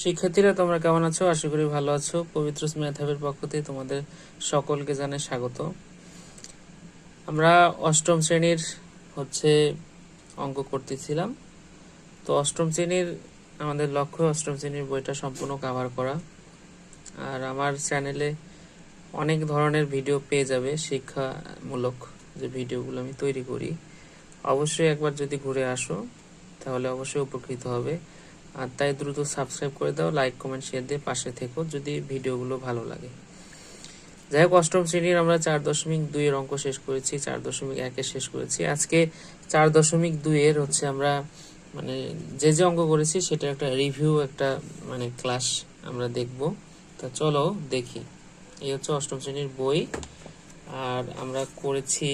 শিক্ষার্থীরা তোমরা কেমন আছো? আশা করি ভালো আছো। পবিত্র ম্যাথ হাবের পক্ষ থেকে তোমাদের সকলকে জানাই স্বাগত। আমরা অষ্টম শ্রেণীর অঙ্ক করতেছিলাম। তো অষ্টম শ্রেণীর আমাদের লক্ষ্য অষ্টম শ্রেণীর বইটা সম্পূর্ণ কভার করা। আর আমার চ্যানেলে অনেক ধরনের ভিডিও পেয়ে যাবে, শিক্ষামূলক যে ভিডিওগুলো আমি তৈরি করি। অবশ্যই একবার যদি ঘুরে আসো তাহলে অবশ্যই উপকৃত হবে। আর তাই দ্রুত সাবস্ক্রাইব করে দাও, লাইক কমেন্ট শেয়ার দিয়ে পাশে থেকো যদি ভিডিওগুলো ভালো লাগে। যাই হোক, অষ্টম শ্রেণীর আমরা 4.2 এর অঙ্ক শেষ করেছি, 4.1 এর শেষ করেছি। আজকে 4.2 এর আমরা যে অঙ্ক করেছি সেটা একটা রিভিউ, একটা ক্লাস আমরা দেখব। তা চলো দেখি। এই হচ্ছে অষ্টম শ্রেণীর বই। আর আমরা করেছি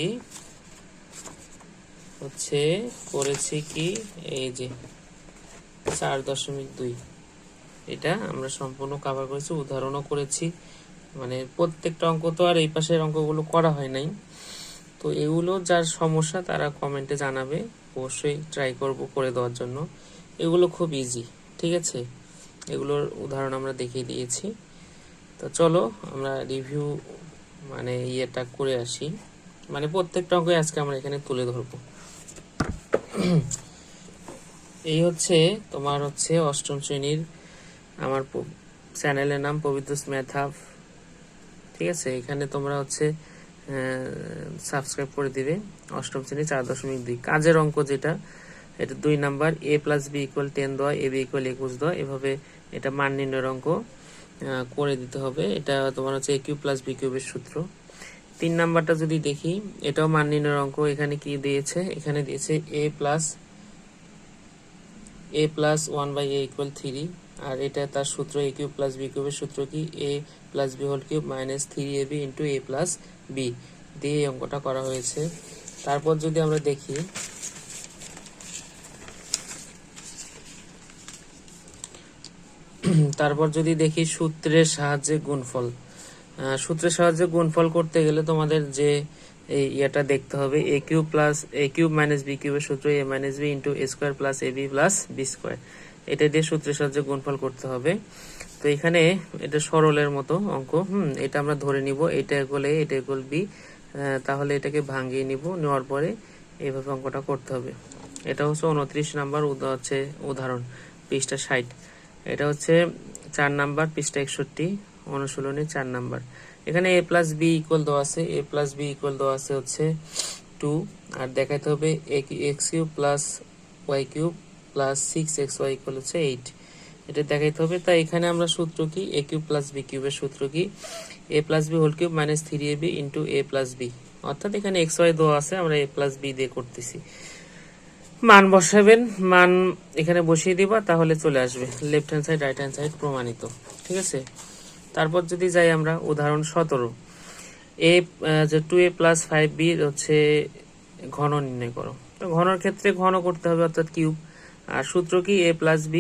কি এই যে 4.2, এটা আমরা সম্পূর্ণ কভার করেছি, উদাহরণও করেছি। প্রত্যেকটা অঙ্ক তো আর এই পাশের অঙ্কগুলো করা হয় নাই। তো এগুলো যার সমস্যা তারা কমেন্টে জানাবে, অবশ্যই ট্রাই করব করে দেওয়ার জন্য। এগুলো খুব ইজি, ঠিক আছে? এগুলোর উদাহরণ আমরা দেখিয়ে দিয়েছি। তো চলো আমরা রিভিউ ইয়েটা করে আসি। প্রত্যেকটা অঙ্কই আজকে আমরা এখানে তুলে ধরবো। এই তোমার অষ্টম শ্রেণীর আমার চ্যানেলের নাম পবিত্র ম্যাথ হাব, ঠিক আছে? এখানে তোমরা সাবস্ক্রাইব করে দিবে। অষ্টম শ্রেণী 4.2 কাজের অঙ্ক, যেটা এটা 2 নাম্বার, a + b = 10 দেওয়া, ab = 21 দেওয়া, এভাবে এটা মান নির্ণয়ের অঙ্ক করে দিতে হবে। এটা তোমার a³ + b³ এর সূত্র। 3 নাম্বারটা যদি দেখি, এটাও মান নির্ণয়ের অঙ্ক। এখানে কি দিয়েছে? এখানে দিয়েছে a + 1/a = 3। আর এটা তার সূত্র a³ + b³ এর সূত্র কি? a + b³ - 3ab * a + b দিয়ে এই অঙ্কটা করা হয়েছে। তারপর যদি আমরা দেখি, সূত্রের সাহায্যে গুণফল। সূত্রের সাহায্যে গুণফল করতে গেলে তোমাদের যে এটা দেখতে হবে, a³ - b³ এর সূত্র a - b * a² + ab + b²। এটা দিয়ে সূত্রের সাহায্যে গুণফল করতে হবে। তো এখানে এটা সরলের মতো অঙ্ক। এটা আমরা ধরে নিব এটা ইকুয়াল a, এটা ইকুয়াল b। তাহলে এটাকে ভাঙিয়ে নিব, নেওয়ার পরে এইভাবে অঙ্কটা করতে হবে। এটা 29 নাম্বার উদাহরণ, পৃষ্ঠা 60। এটা 4 নাম্বার, পৃষ্ঠা 61, অনুশীলনী 4 নাম্বার। এখানে a + b = দেওয়া আছে, a + b = দেওয়া আছে 2। আর দেখাইতে হবে x³ + y³ + 6xy = 8। এটা দেখাইতে হবে। তাই এখানে আমরা সূত্র কি? a³ + b³ এর সূত্র কি? a + b³ - 3ab * a + b। অর্থাৎ এখানে xy দেওয়া আছে, আমরা a + b দিয়ে করতেছি। মান বসাবেন, মান এখানে বসিয়ে দিবা, তাহলে চলে আসবে। Left hand side, right hand side প্রমাণিত, ঠিক আছে? তারপর যদি যাই আমরা উদাহরণ 17, যে 2a + 5b ঘন নির্ণয় করো। তো ঘনর ক্ষেত্রে ঘন করতে হবে, অর্থাৎ কিউব। আর সূত্র কি? a + b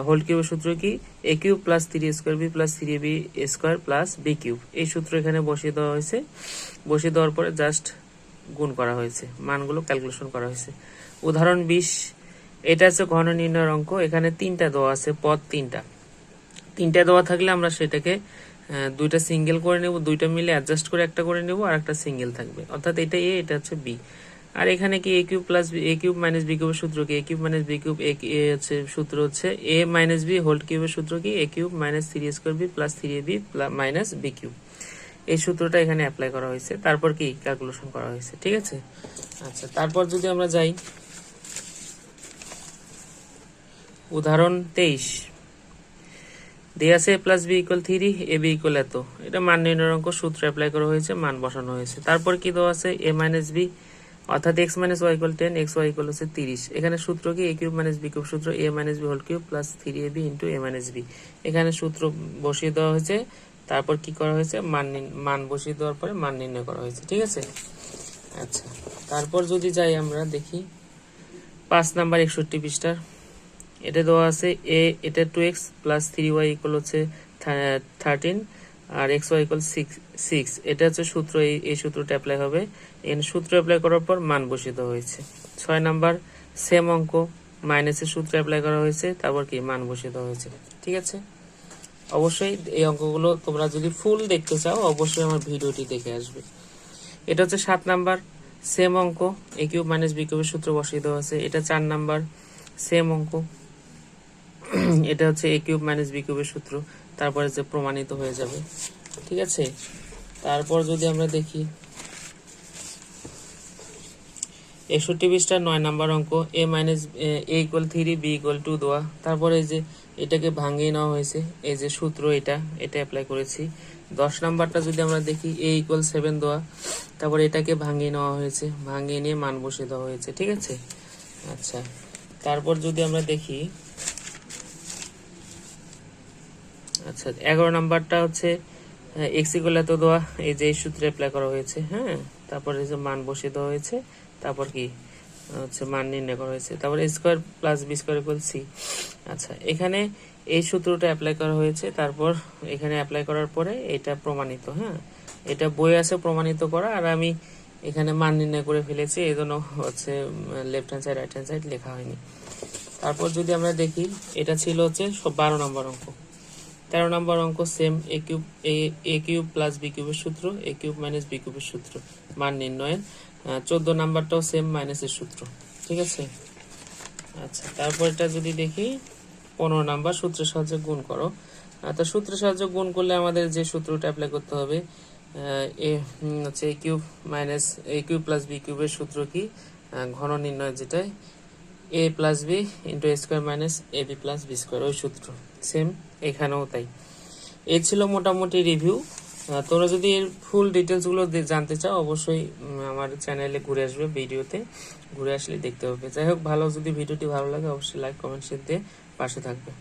হোল কিউবের সূত্র কি? a³ + 3a² b + 3ab² + b³ এই সূত্র এখানে বসিয়ে দেওয়া হয়েছে। বসিয়ে দেওয়ার পরে জাস্ট গুণ করা হয়েছে, মানগুলো ক্যালকুলেশন করা হয়েছে। উদাহরণ 20, এটা ঘন নির্ণয়ের অঙ্ক। এখানে 3টা দেওয়া আছে, পদ 3টা দেওয়া থাকলে আমরা সেটাকে 2টা সিঙ্গেল করে নেব, 2টা মিলে অ্যাডজাস্ট করে একটা করে নেব, আর একটা সিঙ্গেল থাকবে, অর্থাৎ এটা a, এটা b। আর এখানে কি a³ - b³ এর সূত্র কি? a³ - b³ সূত্র a - b হোল কিউবের সূত্র কি? a³ - 3a² b + 3ab - b³ এই সূত্রটা এখানে অ্যাপ্লাই করা হয়েছে। তারপর কি ক্যালকুলেশন করা হয়েছে, ঠিক আছে? আচ্ছা, তারপর যদি আমরা যাই উদাহরণ 23, দেয়া আছে a + b = 3, ab = এত। এটা মান নির্ণয়ের অঙ্ক, সূত্র অ্যাপ্লাই করা হয়েছে, মান বসানো হয়েছে। তারপর কি দেওয়া আছে? a - b অর্থাৎ x - y = 10, xy = 30। এখানে সূত্র কি? a³ - b³ সূত্র a - b whole cube + 3ab * a - b। এখানে সূত্র বসিয়ে দেওয়া হয়েছে। তারপর কি করা হয়েছে? মান বসিয়ে দেওয়ার পরে মান নির্ণয় করা হয়েছে, ঠিক আছে? আচ্ছা, তারপর যদি যাই আমরা দেখি 5 নাম্বার 61 পৃষ্ঠার, এটা দেওয়া আছে এটা 2x + 3y = 13 আর xy = 6। এটা সূত্র, এই সূত্রটা অ্যাপ্লাই হবে। সূত্র অ্যাপ্লাই করার পর মান বসিয়ে দেওয়া হয়েছে। 6 নাম্বার সেম অঙ্ক, মাইনাসের সূত্র অ্যাপ্লাই করা হয়েছে, তারপর কি মান বসিয়ে দেওয়া হয়েছে। ঠিক আছে, অবশ্যই এই অঙ্কগুলো তোমরা যদি ফুল দেখতে চাও অবশ্যই আমার ভিডিওটি দেখে আসবে। এটা হচ্ছে 7 নাম্বার, সেম অঙ্ক, এ কিউব মাইনাস বি কিউবের সূত্র বসিয়ে দেওয়া আছে। এটা 4 নাম্বার, সেম অঙ্ক, এটা হচ্ছে এ কিউব মাইনাস বি কিউবের সূত্র, তারপরে যে প্রমাণিত হয়ে যাবে। ঠিক আছে, তারপর যদি আমরা দেখি 61 পৃষ্ঠার 9 নাম্বার অঙ্ক, এ মাইনাস এ ইকুয়াল 3 বি ইকুয়াল 2 দেওয়া, তারপরে এই যে এটাকে ভাঙিয়ে নেওয়া হয়েছে, এই যে সূত্র এটা অ্যাপ্লাই করেছি। 10 নাম্বারটা যদি আমরা দেখি এ ইকুয়াল 7 দেওয়া, তারপরে এটাকে ভাঙিয়ে নেওয়া হয়েছে, ভাঙিয়ে নিয়ে মান বসিয়ে দেওয়া হয়েছে। ঠিক আছে, আচ্ছা, তারপর যদি আমরা দেখি আচ্ছা 11 নাম্বারটা হচ্ছে এক্স ইকুয়াল এত দেওয়া, এই যে এই সূত্রে অ্যাপ্লাই করা হয়েছে। হ্যাঁ, তারপরে এই যে মান বসিয়ে দেওয়া হয়েছে, তারপর কি হচ্ছে মান নির্ণয় করা হয়েছে, তারপর A square plus B square equal C. আচ্ছা, এখানে এই সূত্রটা অ্যাপ্লাই করা হয়েছে, তারপর এখানে অ্যাপ্লাই করার পরে এটা প্রমাণিত। হ্যাঁ, এটা বই আছে প্রমাণিত করা, আর আমি এখানে মান নির্ণয় করে ফেলেছি, এই জন্য হচ্ছে left hand side right hand side লেখা হয়নি। তারপর যদি আমরা দেখি এটা ছিল হচ্ছে 12 নম্বর অঙ্ক। 13 নম্বর অঙ্ক সেম, এ কিউব প্লাস বি কিউবের সূত্র, এ কিউব মাইনাস বি কিউবের সূত্র মান নির্ণয়ের। 14 নাম্বারটাও সেম, মাইনাসের সূত্র। ঠিক আছে, আচ্ছা, তারপর এটা যদি দেখি 15 নাম্বার, সূত্রের সাহায্যে গুণ করো। তো সূত্রের সাহায্যে গুণ করলে আমাদের যে সূত্রটা অ্যাপ্লাই করতে হবে, এ হচ্ছে এ কিউব মাইনাস এ কিউব প্লাস বি কিউবের সূত্র কি, ঘন নির্ণয়, যেটা এ plus B into A square minus A B plus B square, ওই সূত্র সেম এখানেও তাই। এই ছিল মোটামুটি রিভিউ। তোমরা যদি এর ফুল ডিটেলসগুলো জানতে চাও অবশ্যই আমার চ্যানেলে ঘুরে আসবে, ভিডিওতে ঘুরে আসলে দেখতে হবে। যাই হোক, যদি ভিডিওটি ভালো লাগে অবশ্যই লাইক কমেন্ট শেয়ার দিয়ে পাশে থাকবে।